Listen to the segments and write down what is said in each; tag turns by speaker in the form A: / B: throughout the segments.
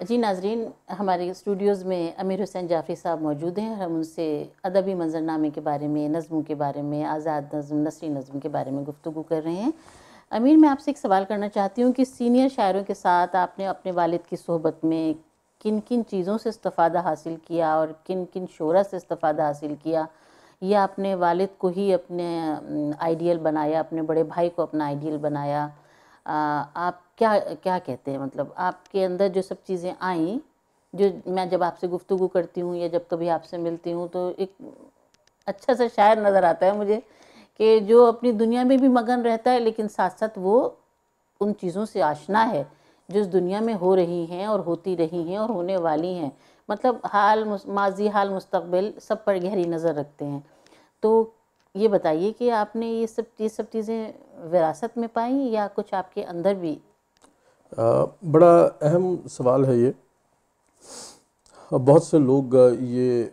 A: جی ناظرین، ہمارے اسٹوڈیوز میں امیر حسین جعفری صاحب موجود ہیں. ہم ان سے ادبی منظرنامے کے بارے میں، نظموں کے بارے میں، آزاد نظم، نثری نظم کے بارے میں گفتگو کر رہے ہیں. امیر، میں آپ سے ایک سوال کرنا چاہتی ہوں کہ سینئر شاعروں کے ساتھ آپ نے اپنے والد کی صحبت میں کن کن چیزوں سے استفادہ حاصل کیا اور کن کن شعراء سے استفادہ حاصل کیا، یا اپنے والد کو ہی اپنے آئیڈیل بنایا، اپنے بڑے بھائی کو اپنا آئیڈیل بنایا؟ آپ کیا کہتے ہیں، مطلب آپ کے اندر جو سب چیزیں آئیں، جو میں جب آپ سے گفتگو کرتی ہوں یا جب کبھی آپ سے ملتی ہوں تو ایک اچھا سا شاعر نظر آتا ہے مجھے کہ جو اپنی دنیا میں بھی مگن رہتا ہے لیکن ساتھ ساتھ وہ ان چیزوں سے آشنا ہے جو اس دنیا میں ہو رہی ہیں اور ہوتی رہی ہیں اور ہونے والی ہیں. مطلب حال ماضی، حال مستقبل سب پر گہری نظر رکھتے ہیں. تو یہ بتائیے کہ آپ نے یہ سب چیزیں وراثت میں پائیں یا کچھ آپ کے اندر بھی؟
B: بڑا اہم سوال ہے یہ. بہت سے لوگ یہ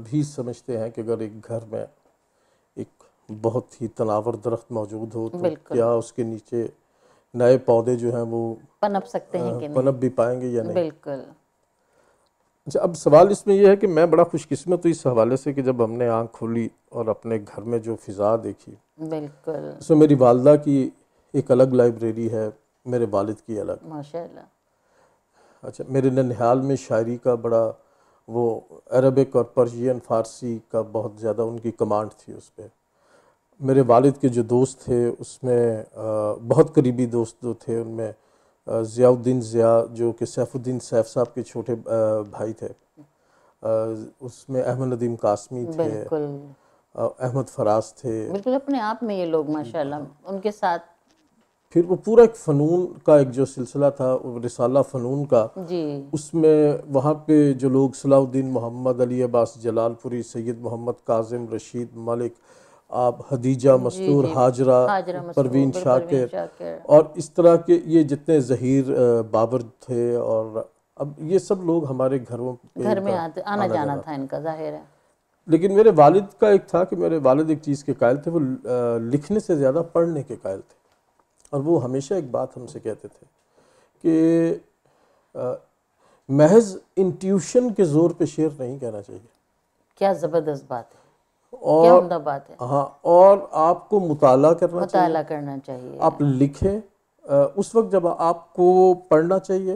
B: بھی سمجھتے ہیں کہ اگر ایک گھر میں ایک بہت ہی تناور درخت موجود ہو تو کیا اس کے نیچے نئے پودے جو ہیں وہ
A: پنپ سکتے ہیں کہ نہیں؟
B: پنپ بھی پائیں گے یا نہیں.
A: بالکل.
B: اچھا، اب سوال اس میں یہ ہے کہ میں بڑا خوش قسمت ہوں اس حوالے سے کہ جب ہم نے آنکھ کھولی اور اپنے گھر میں جو فضا دیکھی،
A: بالکل،
B: اس میں میری والدہ کی ایک الگ لائبریری ہے، میرے والد کی الگ.
A: ماشاءاللہ.
B: اچھا، میرے ننھیال میں شاعری کا بڑا وہ عربک اور پرشین فارسی کا بہت زیادہ ان کی کمانڈ تھی اس پہ. میرے والد کے جو دوست تھے اس میں بہت قریبی دوست جو تھے ان میں ضیاء الدین ضیاء جو کہ سیف الدین سیف صاحب کے چھوٹے بھائی تھے، اس میں احمد ندیم قاسمی تھے،
A: بالکل
B: احمد فراز تھے.
A: بالکل اپنے آپ میں یہ لوگ ماشاءاللہ ان کے ساتھ.
B: پھر وہ پورا ایک فنون کا ایک جو سلسلہ تھا رسالہ فنون کا،
A: جی
B: اس میں وہاں پہ جو لوگ صلاح الدین محمد، علی عباس جلال پوری، سید محمد کاظم، رشید ملک، آپ حدیجہ
A: جی
B: مستور،
A: جی
B: حاجرہ،
A: مسرور،
B: پروین
A: پروین
B: شاکر،
A: شاکر.
B: اور اس طرح کے یہ جتنے ظہیر بابر تھے. اور اب یہ سب لوگ ہمارے گھروں پہ
A: گھر
B: ان
A: میں
B: کا
A: آنا
B: آنا
A: جانا
B: جانا
A: تھا ان کا، ظاہر ہے.
B: لیکن میرے والد کا ایک تھا کہ میرے والد ایک چیز کے قائل تھے، وہ لکھنے سے زیادہ پڑھنے کے قائل تھے. اور وہ ہمیشہ ایک بات ہم سے کہتے تھے کہ محض انٹیوشن کے زور پہ شعر نہیں کہنا چاہیے.
A: کیا زبردست بات ہے، کیا
B: اور
A: عمدہ بات ہے.
B: ہاں، اور آپ کو مطالعہ کرنا چاہیے.
A: مطالعہ کرنا چاہیے.
B: آپ لکھیں اس وقت جب آپ کو پڑھنا چاہیے،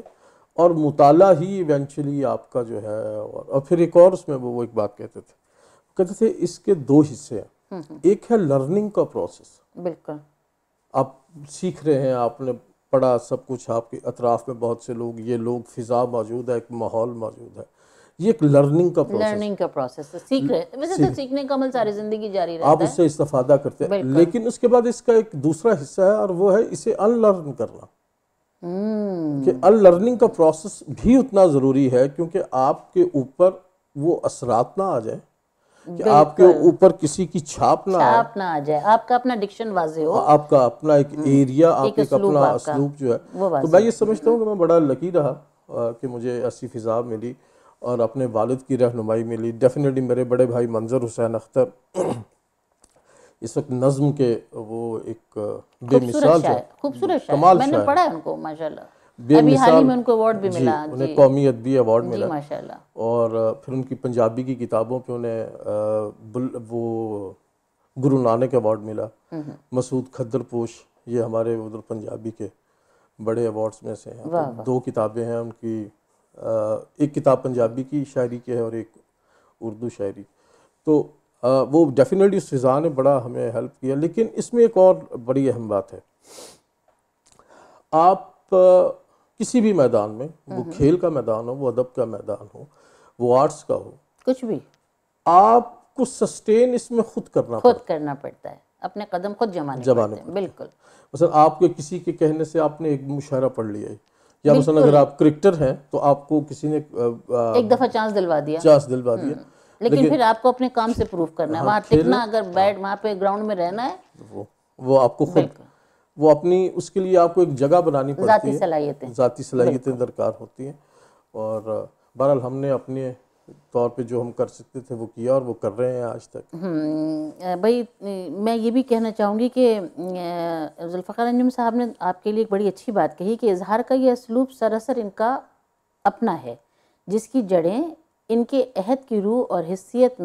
B: اور مطالعہ ہی ایونچولی آپ کا جو ہے. اور پھر ایک اور اس میں وہ ایک بات کہتے تھے اس کے دو حصے ہیں. ایک ہے لرننگ کا پروسیس،
A: بالکل.
B: آپ سیکھ رہے ہیں، آپ نے پڑھا سب کچھ، آپ کے اطراف میں بہت سے لوگ، یہ لوگ، فضا موجود ہے، ایک ماحول موجود ہے. یہ ایک لرننگ کا پروسیس،
A: لرننگ کا پروسیس ہے، سیکھ رہے. ویسے تو سیکھنے کا عمل ساری زندگی جاری
B: آپ
A: رہتا
B: اس
A: ہے.
B: سے استفادہ کرتے ہیں.
A: بالکل.
B: لیکن اس کے بعد اس کا ایک دوسرا حصہ ہے اور وہ ہے اسے ان لرن کرنا. کہ ان لرننگ کا پروسیس بھی اتنا ضروری ہے کیونکہ آپ کے اوپر وہ اثرات نہ آ جائیں، کہ آپ کے اوپر کسی کی چھاپ نہ آئے،
A: چھاپ نہ آ جائے، آپ کا اپنا ڈکشن واضح ہو،
B: آپ کا اپنا ایک ایریا، آپ ایک
A: اسلوب
B: اپنا
A: آپ کا
B: اسلوب جو ہے.
A: وہ
B: تو
A: واضح
B: میں
A: ہو.
B: یہ سمجھتا ہوں کہ میں بڑا لکی رہا کہ مجھے ایسی فضا ملی اور اپنے والد کی رہنمائی ملی. ڈیفینیٹلی میرے بڑے بھائی منظر حسین اختر اس وقت نظم کے وہ ایک بے مثال شاعر،
A: خوبصورت شاعر.
B: کمال
A: میں نے
B: شاعر،
A: پڑھا ہے ان کو ماشاءاللہ.
B: بے
A: ابھی حال ہی
B: مثال.
A: میں ان کو ایوارڈ بھی
B: جی،
A: ملا.
B: انہیں قومی ادبی ایوارڈ
A: جی
B: ملا.
A: ماشاءاللہ.
B: اور پھر ان کی پنجابی کی کتابوں پہ انہیں وہ گرو نانک ایوارڈ ملا. مسعود کھدر پوش، یہ ہمارے ادھر پنجابی کے بڑے ایوارڈز میں سے ہیں. تو دو کتابیں ہیں ان کی، ایک کتاب پنجابی کی شاعری کی ہے اور ایک اردو شاعری. تو وہ ڈیفینیٹلی اس فضا نے بڑا ہمیں ہیلپ کیا. لیکن اس میں ایک اور بڑی اہم بات ہے، آپ کسی بھی میدان میں، وہ کھیل کا میدان ہو، وہ ادب کا میدان ہو، وہ آرٹس کا ہو،
A: کچھ بھی
B: آپ کو سسٹین اس میں خود کرنا
A: پڑتا ہے. اپنے قدم خود جمانے
B: جمانے
A: پڑتے ہیں.
B: پڑتے ہیں.
A: بالکل.
B: مثلا آپ کے کسی کے کہنے سے آپ نے ایک مشاعرہ پڑھ لیا ہے، یا مثلا اگر
A: بالکل
B: آپ کرکٹر ہیں تو آپ کو کسی نے
A: ایک دفعہ چانس دلوا دیا،
B: چانس دلوا دیا.
A: لیکن پھر آپ کو اپنے کام سے پروف کرنا ہے، وہاں ٹکنا، اگر وہاں پہ گراؤنڈ میں رہنا ہے.
B: وہ آپ کو خود،
A: بالکل.
B: وہ اپنی اس کے لیے آپ کو ایک جگہ بنانی
A: ذاتی
B: پڑتی ہے،
A: صلاحیتیں.
B: ذاتی صلاحیتیں
A: بالکل.
B: درکار ہوتی ہیں. اور بہرحال ہم نے اپنے طور پہ جو ہم کر سکتے تھے وہ کیا، اور وہ کر رہے ہیں آج تک.
A: بھائی میں یہ بھی کہنا چاہوں گی کہ ذوالفقار انجم صاحب نے آپ کے لیے ایک بڑی اچھی بات کہی کہ اظہار کا یہ اسلوب سراسر ان کا اپنا ہے جس کی جڑیں ان کے عہد کی روح اور حیثیت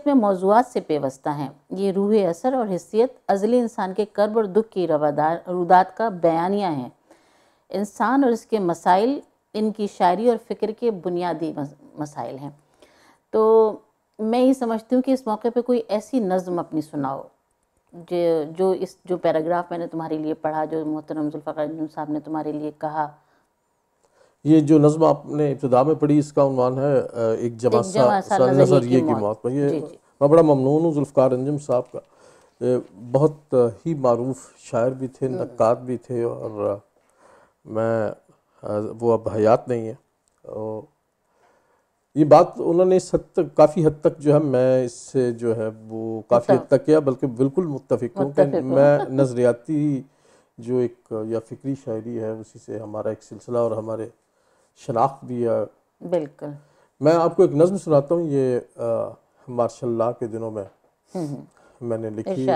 A: میں موضوعات سے پیوستہ ہیں. یہ روح اثر اور حیثیت ازلی انسان کے کرب اور دکھ کی رودات کا بیانیہ ہیں. انسان اور اس کے مسائل ان کی شاعری اور فکر کے بنیادی مسائل ہیں. تو میں یہ سمجھتی ہوں کہ اس موقع پہ کوئی ایسی نظم اپنی سناؤ جو پیراگراف میں نے تمہارے لیے پڑھا، جو محترم ذوالفقار انجم صاحب نے تمہارے لیے کہا.
B: یہ جو نظم آپ نے ابتدا میں پڑھی اس کا عنوان ہے ایک جمع سا نظریے کی موت پر. یہ میں بڑا ممنون ہوں ذوالفقار انجم صاحب کا. بہت ہی معروف شاعر بھی تھے، نقاد بھی تھے، اور وہ اب حیات نہیں ہے. یہ بات انہوں نے اس حد تک، کافی حد تک جو ہے میں اس سے جو ہے وہ کافی حد تک کیا، بلکہ بالکل متفق ہوں کہ میں نظریاتی جو ایک یا فکری شاعری ہے اسی سے ہمارا ایک سلسلہ اور ہمارے شناخت بھی ہے.
A: بالکل.
B: میں آپ کو ایک نظم سناتا ہوں، یہ مارشاء اللہ کے دنوں میں نے لکھی.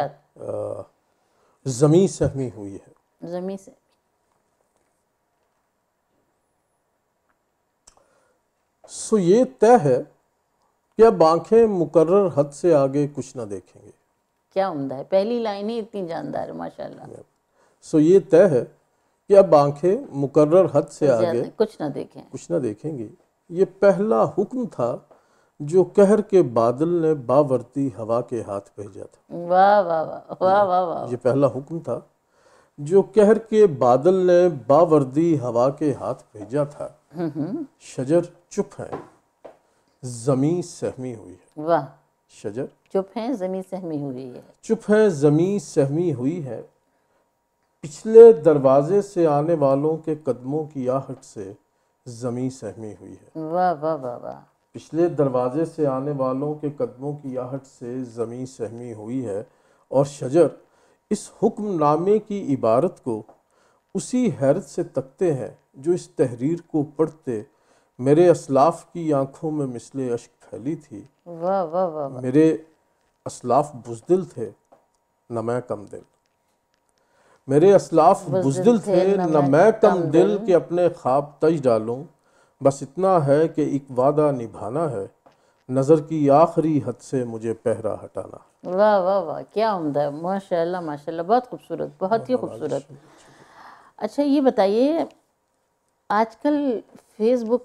B: زمیں سہمی ہوئی ہے.
A: زمیں سے
B: سو یہ طے ہے کہ اب آنکھیں مقرر حد سے آگے کچھ نہ دیکھیں گے.
A: کیا عمدہ ہے، پہلی لائن ہی اتنی جاندار ہے ماشاءاللہ.
B: سو یہ طے ہے کہ اب آنکھیں مقرر حد سے آگے
A: کچھ نہ دیکھیں
B: گے. یہ پہلا حکم تھا جو قہر کے بادل نے باوردی ہوا کے ہاتھ بھیجا تھا.
A: واہ واہ واہ واہ واہ واہ.
B: یہ پہلا حکم تھا جو قہر کے بادل نے باوردی ہوا کے ہاتھ بھیجا تھا. شجر چپ ہیں، زمیں سہمی ہوئی ہے.
A: واہ.
B: شجر
A: چپ ہیں، زمیں سہمی ہوئی ہے.
B: چپ ہے، زمیں سہمی ہوئی ہے. پچھلے دروازے سے آنے والوں کے قدموں کی آہٹ سے زمیں سہمی ہوئی ہے.
A: واہ واہ واہ واہ.
B: پچھلے دروازے سے آنے والوں کے قدموں کی آہٹ سے زمیں سہمی ہوئی ہے. اور شجر اس حکم نامے کی عبارت کو اسی حیرت سے تکتے ہیں جو اس تحریر کو پڑھتے میرے اسلاف کی آنکھوں میں مثل اشک پھیلی تھی.
A: واہ واہ واہ.
B: میرے اسلاف بزدل تھے نہ میں کم دل. میرے اسلاف بزدل تھے نہ میں کم دل کہ اپنے خواب تج ڈالوں. بس اتنا ہے کہ ایک وعدہ نبھانا ہے، نظر کی آخری حد سے مجھے پہرا ہٹانا.
A: واہ واہ واہ، کیا عمدہ ہے. ماشاءاللہ ماشاءاللہ، بہت خوبصورت، بہت ہی خوبصورت. اچھا یہ بتائیے، آج کل فیس بک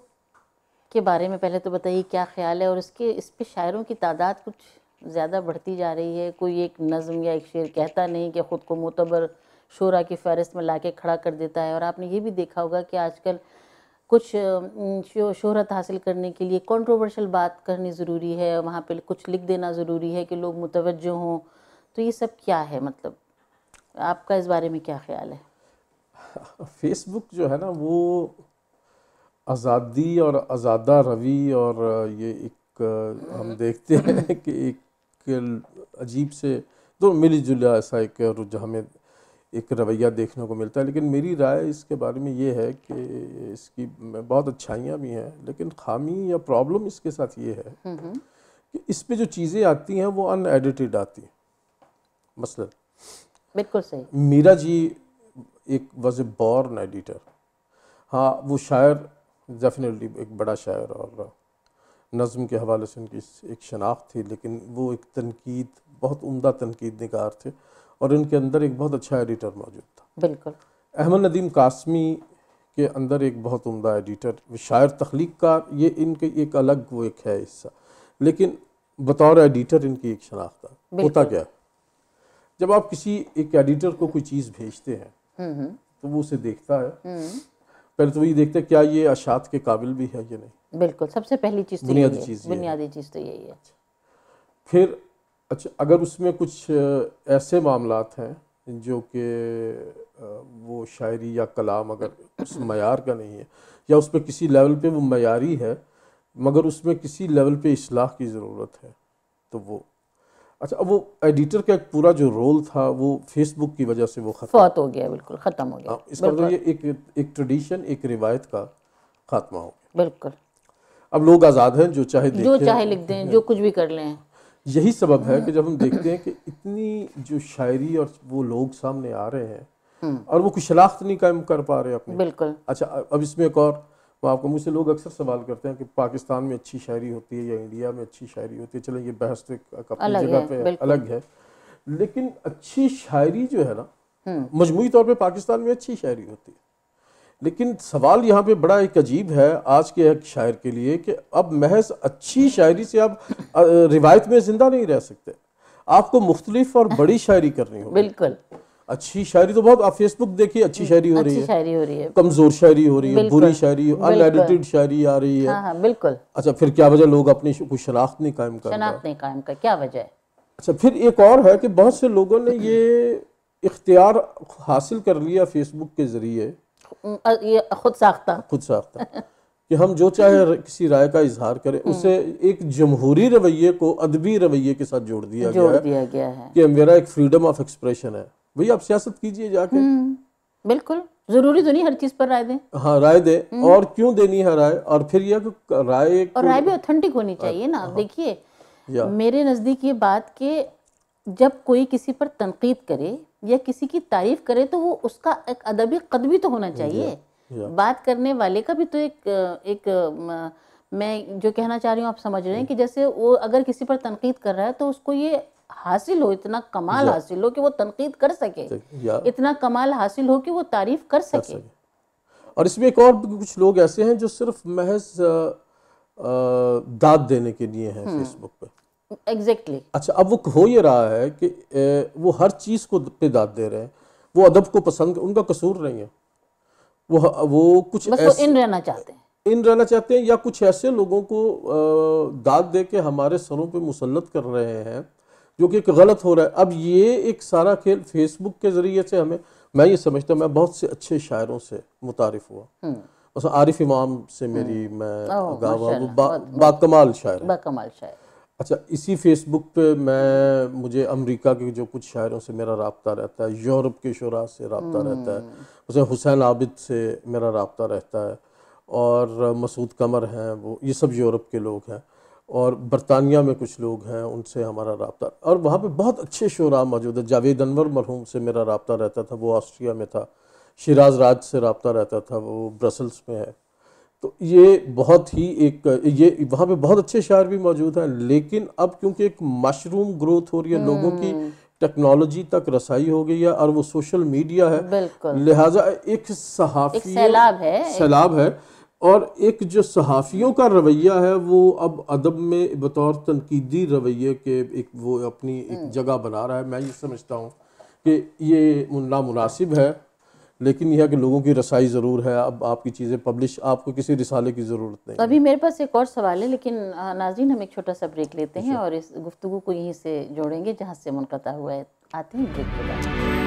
A: کے بارے میں پہلے تو بتائیے کیا خیال ہے، اور اس پہ شاعروں کی تعداد کچھ زیادہ بڑھتی جا رہی ہے. کوئی ایک نظم یا ایک شعر کہتا نہیں کہ خود کو معتبر شعراء کی فہرست میں لا کے کھڑا کر دیتا ہے. اور آپ نے یہ بھی دیکھا ہوگا کہ آج کل کچھ شہرت حاصل کرنے کے لیے کنٹروورشل بات کرنی ضروری ہے، وہاں پہ کچھ لکھ دینا ضروری ہے کہ لوگ متوجہ ہوں. تو یہ سب کیا ہے، مطلب آپ کا اس بارے میں کیا خیال ہے؟
B: فیس بک جو ہے نا وہ آزادی اور آزادہ روی، اور یہ ایک ہم دیکھتے ہیں کہ ایک عجیب سے تو ملی جلا ایسا ایک ہمیں ایک رویہ دیکھنے کو ملتا ہے. لیکن میری رائے اس کے بارے میں یہ ہے کہ اس کی بہت اچھائیاں بھی ہیں، لیکن خامی یا پرابلم اس کے ساتھ یہ ہے کہ اس پہ جو چیزیں آتی ہیں وہ ان ایڈیٹڈ آتی ہیں. مثلا
A: بالکل صحیح.
B: میرا جی ایک واز اے بورن ایڈیٹر. ہاں وہ شاعر ڈیفینیٹلی ایک بڑا شاعر اور نظم کے حوالے سے ان کی ایک شناخت تھی، لیکن وہ ایک تنقید، بہت عمدہ تنقید نگار تھے، اور ان کے اندر ایک بہت اچھا ایڈیٹر موجود تھا.
A: بالکل.
B: احمد ندیم قاسمی کے اندر ایک بہت عمدہ ایڈیٹر، شاعر، تخلیق کار، یہ ان کے ایک الگ وہ ایک ہے حصہ. لیکن بطور ایڈیٹر ان کی ایک شناخت تھا. ہوتا کیا ہے، جب آپ کسی ایک ایڈیٹر کو کوئی چیز بھیجتے ہیں تو وہ اسے دیکھتا ہے. پہلے تو یہ دیکھتے ہیں کیا یہ اشاعت کے قابل بھی ہے یا نہیں.
A: بالکل، سب سے پہلی چیز تو بنیادی چیز تو یہی ہے.
B: پھر اچھا اگر اس میں کچھ ایسے معاملات ہیں جو کہ وہ شاعری یا کلام اگر اس معیار کا نہیں ہے، یا اس پہ کسی لیول پہ وہ معیاری ہے مگر اس میں کسی لیول پہ اصلاح کی ضرورت ہے، تو وہ اچھا وہ ایڈیٹر کا ایک پورا جو رول تھا وہ فیس بک کی وجہ سے وہ
A: فوت ہو گیا. بالکل ختم ہو گیا.
B: اس کا مطلب یہ ایک ٹریڈیشن، ایک روایت کا خاتمہ ہو گیا.
A: بالکل.
B: اب لوگ آزاد ہیں، جو چاہے
A: لکھ دیں، جو کچھ بھی کر لیں.
B: یہی سبب ہے کہ جب ہم دیکھتے ہیں کہ اتنی جو شاعری اور وہ لوگ سامنے آ رہے ہیں اور وہ کوئی شناخت نہیں قائم کر پا رہے اپنی.
A: بالکل.
B: اچھا اب اس میں ایک اور وہ آپ کو مجھ سے لوگ اکثر سوال کرتے ہیں کہ پاکستان میں اچھی شاعری ہوتی ہے یا انڈیا میں اچھی شاعری ہوتی ہے. چلیں یہ بحث تو ایک اپنی جگہ پہ الگ ہے، لیکن اچھی شاعری جو ہے نا مجموعی طور پہ پاکستان میں اچھی شاعری ہوتی ہے. لیکن سوال یہاں پہ بڑا ایک عجیب ہے آج کے ایک شاعر کے لیے کہ اب محض اچھی شاعری سے آپ روایت میں زندہ نہیں رہ سکتے، آپ کو مختلف اور بڑی شاعری کرنی ہوگی.
A: بالکل.
B: اچھی شاعری تو بہت، آپ فیس بک دیکھیے اچھی شاعری ہو رہی ہے، کمزور شاعری ہو رہی ہے، بری شاعری، ان ایڈیٹڈ شاعری آ رہی ہے.
A: ہاں بالکل.
B: اچھا پھر کیا وجہ لوگ اپنی کوئی شناخت نہیں قائم کر رہے؟
A: شناخت نہیں قائم کر، کیا وجہ ہے؟
B: اچھا پھر ایک اور ہے کہ بہت سے لوگوں نے یہ اختیار حاصل کر لیا فیس بک کے ذریعے،
A: یہ خود ساختہ
B: کہ ہم جو چاہے کسی رائے کا اظہار کریں، اسے ایک جمہوری رویے کو ادبی رویے کے ساتھ جوڑ دیا گیا ہے کہ میرا ایک فریڈم آف ایکسپریشن ہے. بھئی آپ سیاست کیجئے جا کے.
A: بالکل، ضروری تو نہیں ہر چیز پر رائے دیں.
B: ہاں رائے دیں، اور کیوں دینی ہے رائے؟ اور پھر یہ کہ رائے
A: بھی اوتھینٹک ہونی چاہیے نا. دیکھیے میرے نزدیک یہ بات کہ جب کوئی کسی پر تنقید کرے یا کسی کی تعریف کرے تو وہ اس کا ایک ادبی قد بھی تو ہونا چاہیے. بات کرنے والے کا بھی تو ایک میں جو کہنا چاہ رہی ہوں آپ سمجھ رہے ہیں کہ جیسے وہ اگر کسی پر تنقید کر رہا ہے تو اس کو یہ حاصل ہو، اتنا کمال حاصل ہو کہ وہ تنقید کر سکے، اتنا کمال حاصل ہو کہ وہ تعریف کر سکے.
B: اور اس میں ایک اور کچھ لوگ ایسے ہیں جو صرف محض داد دینے کے لیے ہیں فیس بک پہ.
A: ایگزیکٹلی.
B: اچھا اب وہ ہو یہ رہا ہے کہ وہ ہر چیز کو پہ داد دے رہے ہیں، وہ ادب کو پسند، ان کا قصور نہیں ہے، وہ کچھ
A: ایسے ان رہنا چاہتے ہیں
B: یا کچھ ایسے لوگوں کو داد دے کے ہمارے سروں پہ مسلط کر رہے ہیں جو کہ ایک غلط ہو رہا ہے. اب یہ ایک سارا کھیل فیس بک کے ذریعے سے میں یہ سمجھتا ہوں، میں بہت سے اچھے شاعروں سے متعارف ہوا. مثلا عارف امام سے میں آگاہ ہوا، وہ باکمال شاعر ہے. اچھا اسی فیس بک پہ مجھے امریکہ کے جو کچھ شاعروں سے میرا رابطہ رہتا ہے، یورپ کے شعراء سے رابطہ رہتا ہے، مثلا حسین عابد سے میرا رابطہ رہتا ہے، اور مسعود قمر ہیں، وہ یہ سب یورپ کے لوگ ہیں، اور برطانیہ میں کچھ لوگ ہیں ان سے ہمارا رابطہ، اور وہاں پہ بہت اچھے شعراء موجود ہیں. جاوید انور مرحوم سے میرا رابطہ رہتا تھا، وہ آسٹریا میں تھا. شیراز راج سے رابطہ رہتا تھا، وہ برسلز میں ہے. تو یہ بہت ہی یہ وہاں پہ بہت اچھے شاعر بھی موجود ہیں. لیکن اب کیونکہ ایک مشروم گروتھ ہو رہی ہے، لوگوں کی ٹیکنالوجی تک رسائی ہو گئی ہے، اور وہ سوشل میڈیا ہے، لہٰذا ایک صحافی سیلاب ہے. اور ایک جو صحافیوں کا رویہ ہے وہ اب ادب میں بطور تنقیدی رویے کے وہ اپنی ایک جگہ بنا رہا ہے. میں یہ سمجھتا ہوں کہ یہ نامناسب ہے، لیکن یہ ہے کہ لوگوں کی رسائی ضرور ہے. اب آپ کی چیزیں پبلش، آپ کو کسی رسالے کی ضرورت نہیں.
A: ابھی میرے پاس ایک اور سوال ہے، لیکن ناظرین ہم ایک چھوٹا سا بریک لیتے ہیں اور اس گفتگو کو یہیں سے جوڑیں گے جہاں سے منقطع ہوا ہے. آتے ہیں بریک کے بعد.